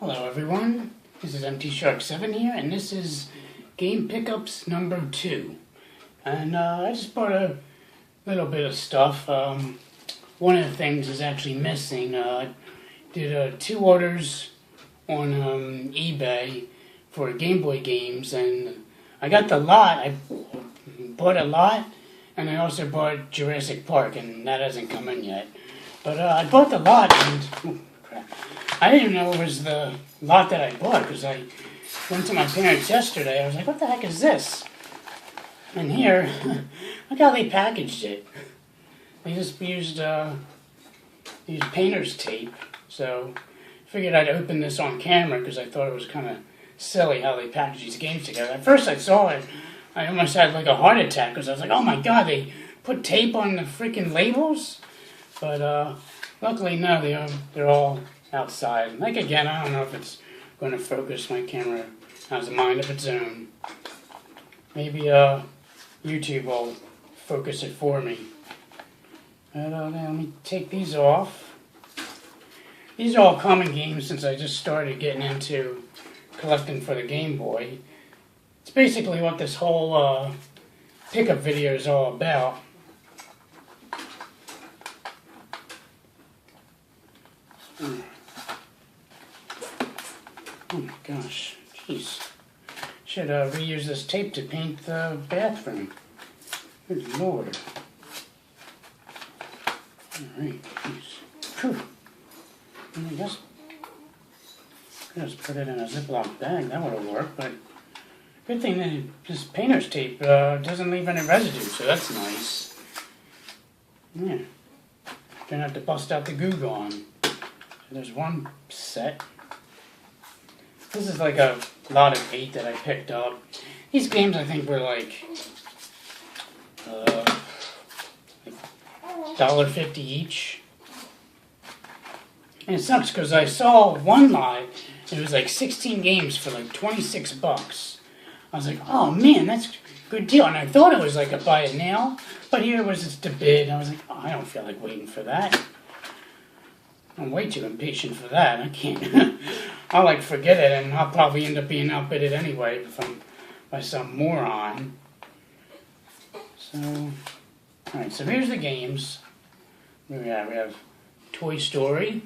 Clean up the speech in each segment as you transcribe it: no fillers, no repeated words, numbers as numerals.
Hello everyone, this is MT Shark 7 here, and this is Game Pickups number 2. And I just bought a little bit of stuff. One of the things is actually missing. I did 2 orders on eBay for Game Boy games, and I got the lot. I bought a lot, and I also bought Jurassic Park, and that hasn't come in yet. But I bought the lot, and oh, crap. I didn't know it was the lot that I bought, because I went to my parents yesterday. I was like, what the heck is this? And here, look how they packaged it. They just used painter's tape. So I figured I'd open this on camera because I thought it was kind of silly how they package these games together. At first I saw it, I almost had like a heart attack because I was like, oh my god, they put tape on the freaking labels? But luckily, no, they're all outside. Like again, I don't know if it's going to focus. My camera has a mind of its own. Maybe YouTube will focus it for me. But let me take these off. These are all common games since I just started getting into collecting for the Game Boy. It's basically what this whole pickup video is all about. Oh my gosh, jeez. Should reuse this tape to paint the bathroom. Good lord. Alright, jeez. I guess just put it in a Ziploc bag, that would have worked, but good thing that this painter's tape doesn't leave any residue, so that's nice. Yeah. Don't have to bust out the Grubgun. So there's one set. This is like a lot of 8 that I picked up. These games I think were like $1.50 each. And it sucks because I saw one lot, it was like 16 games for like 26 bucks. I was like, oh man, that's a good deal. And I thought it was like a buy it now, but here it was just a bid. I was like, oh, I don't feel like waiting for that. I'm way too impatient for that. I can't. I'll like forget it, and I'll probably end up being outbidded anyway by some moron. So, alright, so here's the games. We have Toy Story,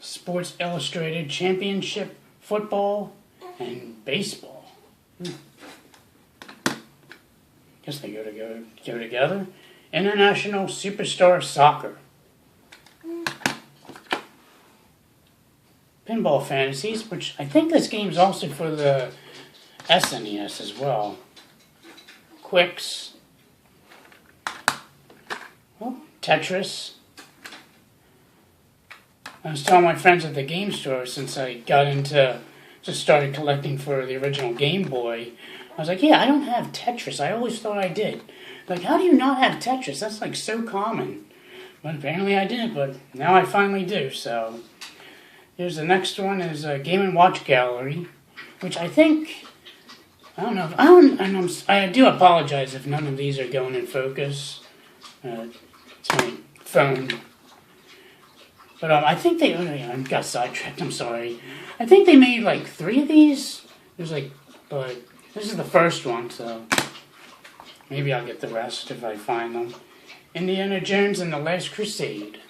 Sports Illustrated Championship Football, and Baseball. Guess they go together. International Superstar Soccer. Pinball Fantasies, which I think this game's also for the SNES as well. Quicks. Oh, Tetris. I was telling my friends at the game store, since I just started collecting for the original Game Boy, I was like, yeah, I don't have Tetris. I always thought I did. Like, how do you not have Tetris? That's like so common. But apparently I didn't, but now I finally do, so. Here's the next one is a Game & Watch Gallery, which I think, I don't know, I do apologize if none of these are going in focus. It's my phone. But I think I got sidetracked, I'm sorry. I think they made like 3 of these. There's like, but this is the first one, so maybe I'll get the rest if I find them. Indiana Jones and the Last Crusade.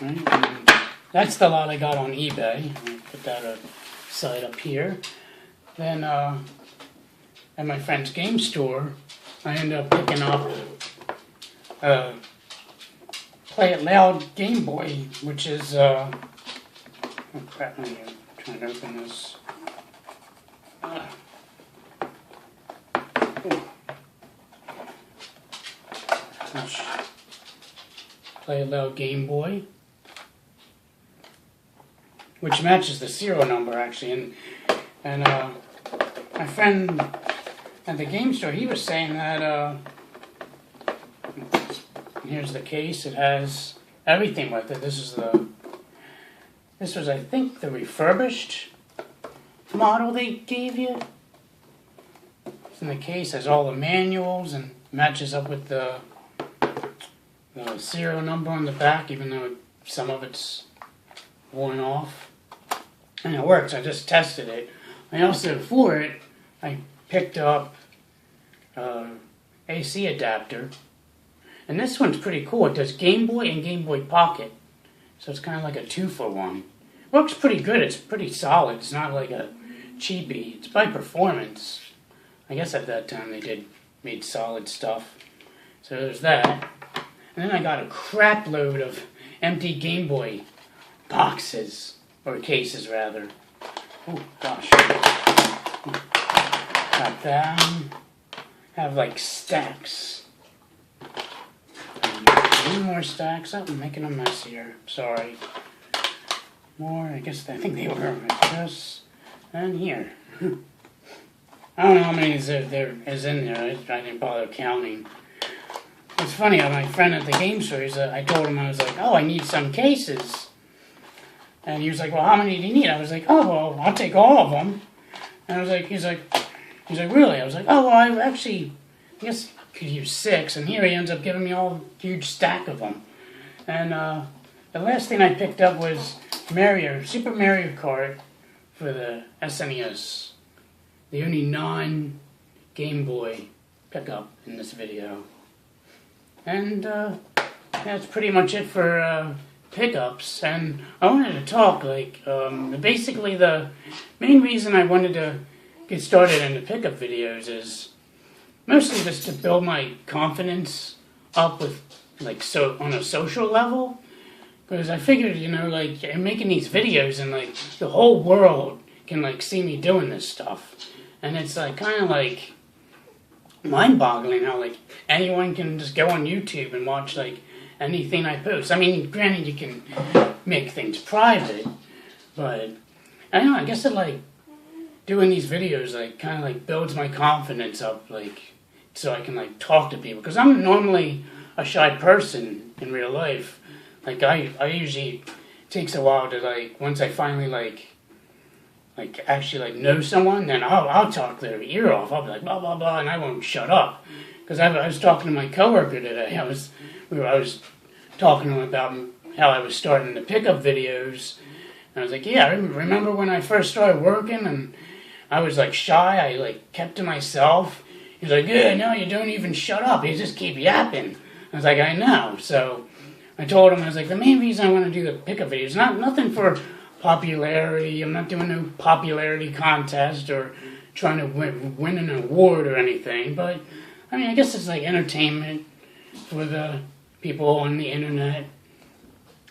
Right, and that's the lot I got on eBay. I'll put that aside up here. Then at my friend's game store, I ended up picking up Play It Loud Game Boy, which is oh crap, I'm trying to open this. Play It Loud Game Boy, which matches the serial number actually, and my friend at the game store, he was saying that here's the case. It has everything with it. This was I think the refurbished model they gave you. It's in the case, has all the manuals and matches up with the serial number on the back, even though some of it's worn off. And it works. I just tested it. I also, for it, I picked up AC adapter. And this one's pretty cool. It does Game Boy and Game Boy Pocket. So it's kind of like a 2-for-1. Works pretty good. It's pretty solid. It's not like a cheapie. It's by Performance. I guess at that time they made solid stuff. So there's that. And then I got a crap load of empty Game Boy boxes. Or cases, rather. Oh, gosh. Got them. Have like stacks. Two more stacks. Oh, I'm making a mess here. Sorry. More. I think they were like this. And here. I don't know how many there is in there. I didn't bother counting. It's funny, my friend at the game store, I told him, I was like, oh, I need some cases. And he was like, well, how many do you need? I was like, oh, well, I'll take all of them. And I was like, he's like, really? I was like, oh, well, I guess I could use 6. And here he ends up giving me all a huge stack of them. And the last thing I picked up was Super Mario Kart for the SNES. The only non-Game Boy pickup in this video. And that's pretty much it for pickups. And I wanted to talk, basically the main reason I wanted to get started into pickup videos is mostly just to build my confidence up with, on a social level. Because I figured, I'm making these videos and, the whole world can, see me doing this stuff. And it's, kind of, mind-boggling how, anyone can just go on YouTube and watch, anything I post. I mean, granted, you can make things private, but, I don't know, I guess it, doing these videos, kind of, builds my confidence up, so I can, talk to people. Because I'm normally a shy person in real life. I usually, it takes a while to, once I finally, actually, know someone, then I'll talk their ear off. I'll be like, blah, blah, blah, and I won't shut up. Because I was talking to my coworker today. I was talking to him about how I was starting the pickup videos. And I was like, yeah, I remember when I first started working, and I was, shy. I, kept to myself. He's like, yeah, no, you don't even shut up. You just keep yapping. I was like, I know. So I told him, I was like, the main reason I want to do the pickup videos, nothing for popularity. I'm not doing no popularity contest or trying to win an award or anything. But, I mean, I guess it's entertainment for the people on the internet.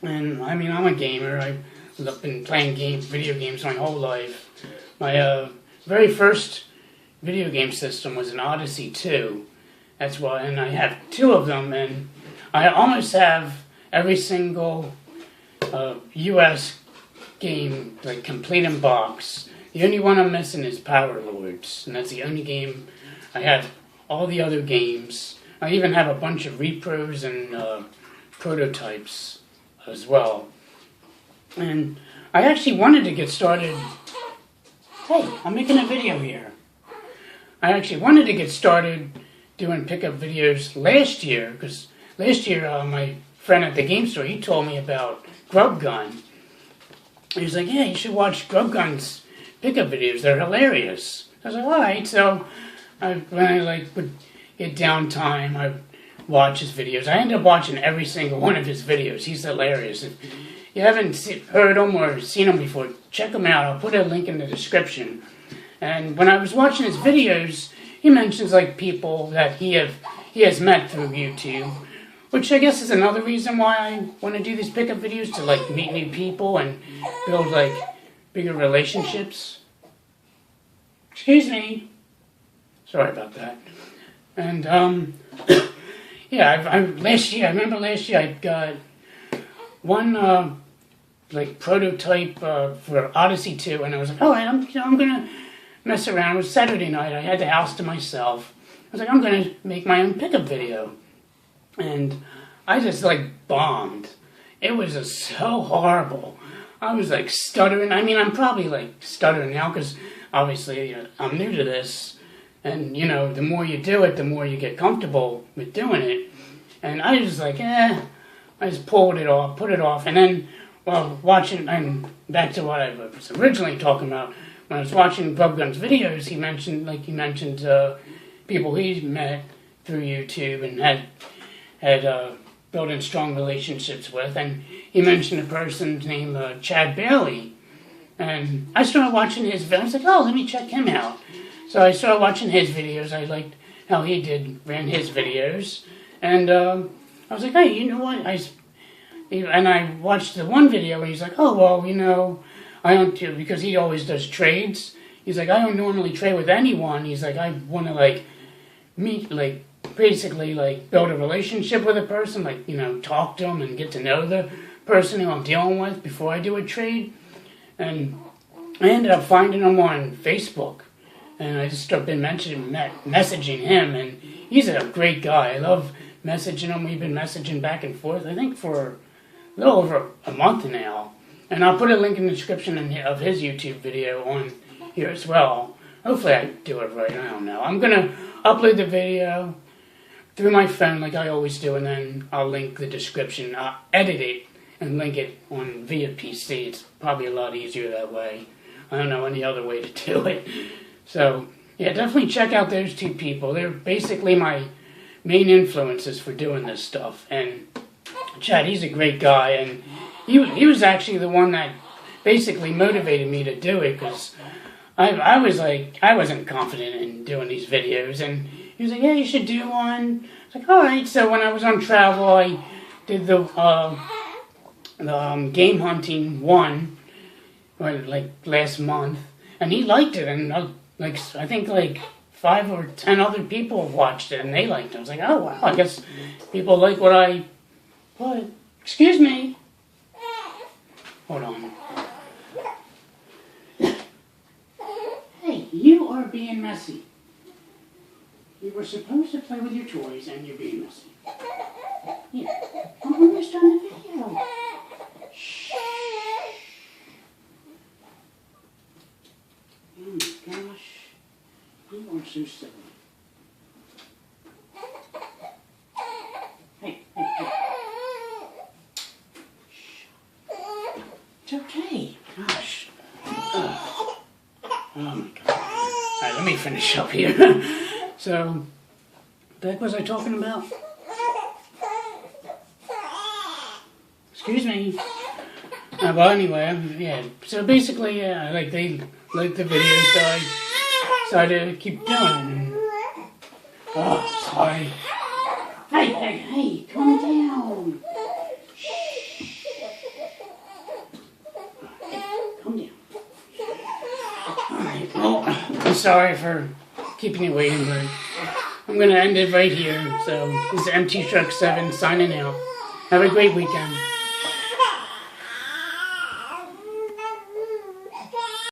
And, I mean, I'm a gamer. I've been playing video games my whole life. My very first video game system was an Odyssey 2. That's why, and I have 2 of them, and I almost have every single U.S. game, complete in box. The only one I'm missing is Power Lords, and that's the only game. I have all the other games. I even have a bunch of repros and prototypes as well. And I actually wanted to get started. Hey, I'm making a video here. I actually wanted to get started doing pickup videos last year, because last year my friend at the game store, he told me about Grubgun. He was like, yeah, you should watch Grubgun's pickup videos. They're hilarious. I was like, all right. So when I would get downtime, I would watch his videos. I ended up watching every single one of his videos. He's hilarious. If you haven't heard him or seen him before, check him out. I'll put a link in the description. And when I was watching his videos, he mentions people that he has met through YouTube, which I guess is another reason why I want to do these pickup videos, to meet new people and build bigger relationships. Excuse me. Sorry about that. And yeah, I remember last year I got one prototype for Odyssey 2, and I was like, oh, I'm gonna mess around. It was Saturday night. I had the house to myself. I was like, I'm gonna make my own pickup video. And I just bombed. It was just so horrible. I was stuttering. I mean, I'm probably stuttering now because obviously I'm new to this. And the more you do it, the more you get comfortable with doing it. And I was like, I just put it off. And then, well, watching, and back to what I was originally talking about, when I was watching Grubgun's videos, he mentioned people he's met through YouTube and had building strong relationships with, and he mentioned a person named Chad Bailey, and I started watching his videos. I was like, oh, let me check him out. So I started watching his videos. I liked how he ran his videos, and I was like, hey, you know what? I watched the one video, and he's like, oh, well, I don't do, because he always does trades. He's like, I don't normally trade with anyone. He's like, I want to meet, basically build a relationship with a person, talk to them and get to know the person who I'm dealing with before I do a trade. And I ended up finding him on Facebook, and I just started messaging him, and he's a great guy. I love messaging him. We've been messaging back and forth, I think, for a little over a month now. And I'll put a link in the description of his YouTube video on here as well. Hopefully I do it right, I don't know. I'm going to upload the video through my phone like I always do, and then I'll link the description. I'll edit it and link it on via PC. It's probably a lot easier that way. I don't know any other way to do it. So, yeah, definitely check out those two people. They're basically my main influences for doing this stuff. And Chad, he's a great guy, and he was actually the one that basically motivated me to do it, because I wasn't confident in doing these videos, and he was like, yeah, you should do one. I was like, alright. So when I was on travel, I did the game hunting one, last month, and he liked it, and I think 5 or 10 other people watched it, and they liked it. I was like, oh wow, I guess people like what? Excuse me. Hold on. Hey, you are being messy. You were supposed to play with your toys, and you're being messy. Yeah. I'm almost done the video. Shh. Oh my gosh. You are so silly. Hey. Shh. It's okay. Gosh. Oh my god. Alright, let me finish up here. So, what the heck was I talking about? Excuse me. Well, anyway, yeah. So basically, yeah, they liked the video, so I decided to keep doing it. Oh, sorry. Hey, calm down. Shh. Calm down. Alright, well, I'm sorry for keeping you waiting, but I'm going to end it right here. So, this is MT Shark 7 signing out. Have a great weekend.